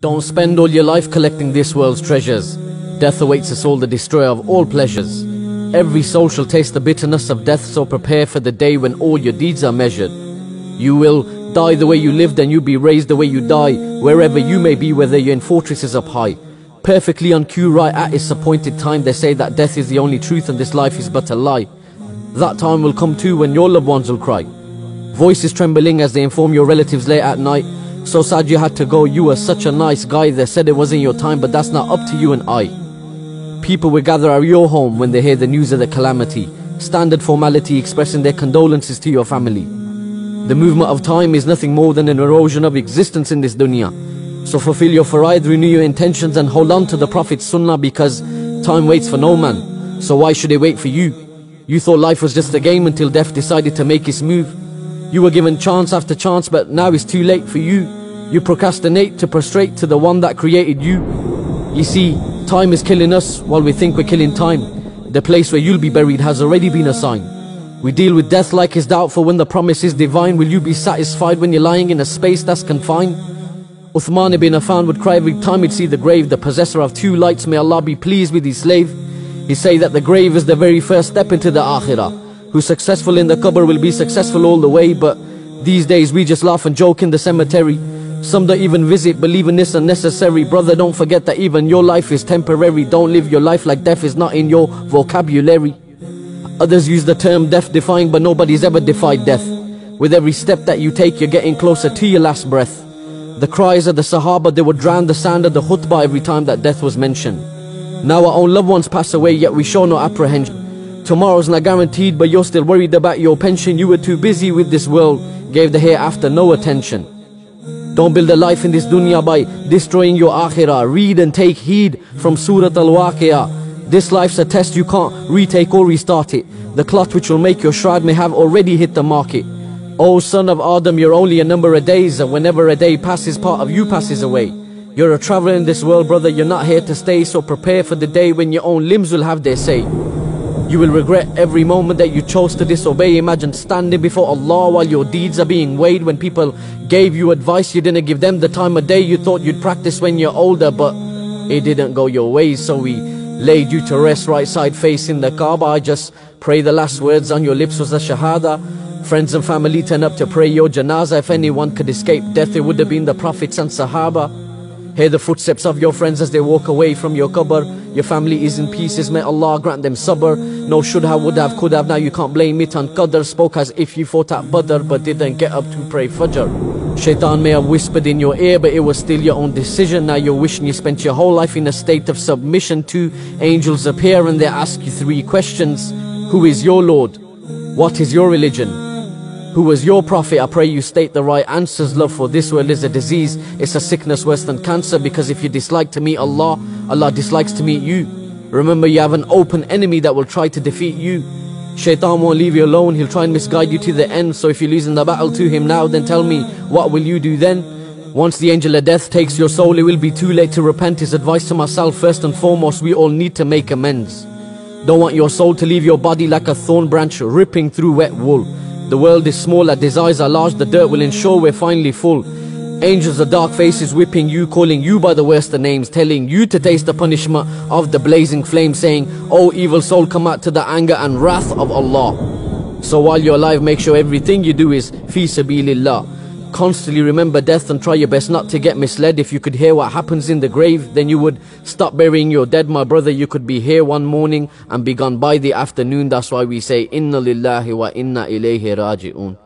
Don't spend all your life collecting this world's treasures. Death awaits us all, the destroyer of all pleasures. Every soul shall taste the bitterness of death, so prepare for the day when all your deeds are measured. You will die the way you lived, and you be raised the way you die, wherever you may be, whether you're in fortresses up high. Perfectly on cue, right at its appointed time, they say that death is the only truth and this life is but a lie. That time will come too when your loved ones will cry. Voices trembling as they inform your relatives late at night. So sad you had to go, you were such a nice guy. They said it wasn't your time, but that's not up to you and I. People will gather at your home when they hear the news of the calamity. Standard formality expressing their condolences to your family. The movement of time is nothing more than an erosion of existence in this dunya. So fulfill your faraid, renew your intentions, and hold on to the Prophet's sunnah, because time waits for no man. So why should it wait for you? You thought life was just a game until death decided to make its move. You were given chance after chance, but now it's too late for you. You procrastinate to prostrate to the one that created you. You see, time is killing us while we think we're killing time. The place where you'll be buried has already been assigned. We deal with death like it's doubtful when the promise is divine. Will you be satisfied when you're lying in a space that's confined? Uthman ibn Affan would cry every time he'd see the grave, the possessor of two lights, may Allah be pleased with his slave. He'd say that the grave is the very first step into the akhirah. Who's successful in the qabr will be successful all the way. But these days we just laugh and joke in the cemetery. Some don't even visit, believing this unnecessary. Brother, don't forget that even your life is temporary. Don't live your life like death is not in your vocabulary. Others use the term death defying, but nobody's ever defied death. With every step that you take, you're getting closer to your last breath. The cries of the Sahaba, they would drown the sound of the khutbah every time that death was mentioned. Now our own loved ones pass away, yet we show no apprehension. Tomorrow's not guaranteed, but you're still worried about your pension. You were too busy with this world, gave the hereafter no attention. Don't build a life in this dunya by destroying your akhirah. Read and take heed from Surah Al-Waqi'ah. This life's a test, you can't retake or restart it. The cloth which will make your shroud may have already hit the market. O son of Adam, you're only a number of days, and whenever a day passes, part of you passes away. You're a traveler in this world, brother, you're not here to stay, so prepare for the day when your own limbs will have their say. You will regret every moment that you chose to disobey. Imagine standing before Allah while your deeds are being weighed. When people gave you advice, you didn't give them the time of day. You thought you'd practice when you're older, but it didn't go your way. So we laid you to rest right side facing the Kaaba. I just pray the last words on your lips was a shahada. Friends and family turn up to pray your janazah. If anyone could escape death, it would have been the Prophets and Sahaba. Hear the footsteps of your friends as they walk away from your qabr. Your family is in pieces, may Allah grant them sabr. No should have, would have, could have, now you can't blame it on qadr. Spoke as if you fought at Badr, but didn't get up to pray Fajr. Shaitan may have whispered in your ear, but it was still your own decision. Now you're wishing you spent your whole life in a state of submission. Two angels appear and they ask you three questions. Who is your Lord? What is your religion? Who was your prophet? I pray you state the right answers. Love for this world is a disease. It's a sickness worse than cancer, because if you dislike to meet Allah, Allah dislikes to meet you. Remember, you have an open enemy that will try to defeat you. Shaitan won't leave you alone. He'll try and misguide you to the end. So if you're losing the battle to him now, then tell me, what will you do then? Once the angel of death takes your soul, it will be too late to repent. His advice to myself, first and foremost, we all need to make amends. Don't want your soul to leave your body like a thorn branch ripping through wet wool. The world is small, our desires are large, the dirt will ensure we're finally full. Angels of dark faces whipping you, calling you by the worst of names, telling you to taste the punishment of the blazing flame, saying, "O evil soul, come out to the anger and wrath of Allah." So while you're alive, make sure everything you do is fi sabilillah. Constantly remember death and try your best not to get misled. If you could hear what happens in the grave, then you would stop burying your dead. My brother, you could be here one morning and be gone by the afternoon. That's why we say, Inna lillahi wa inna ilayhi raji'un.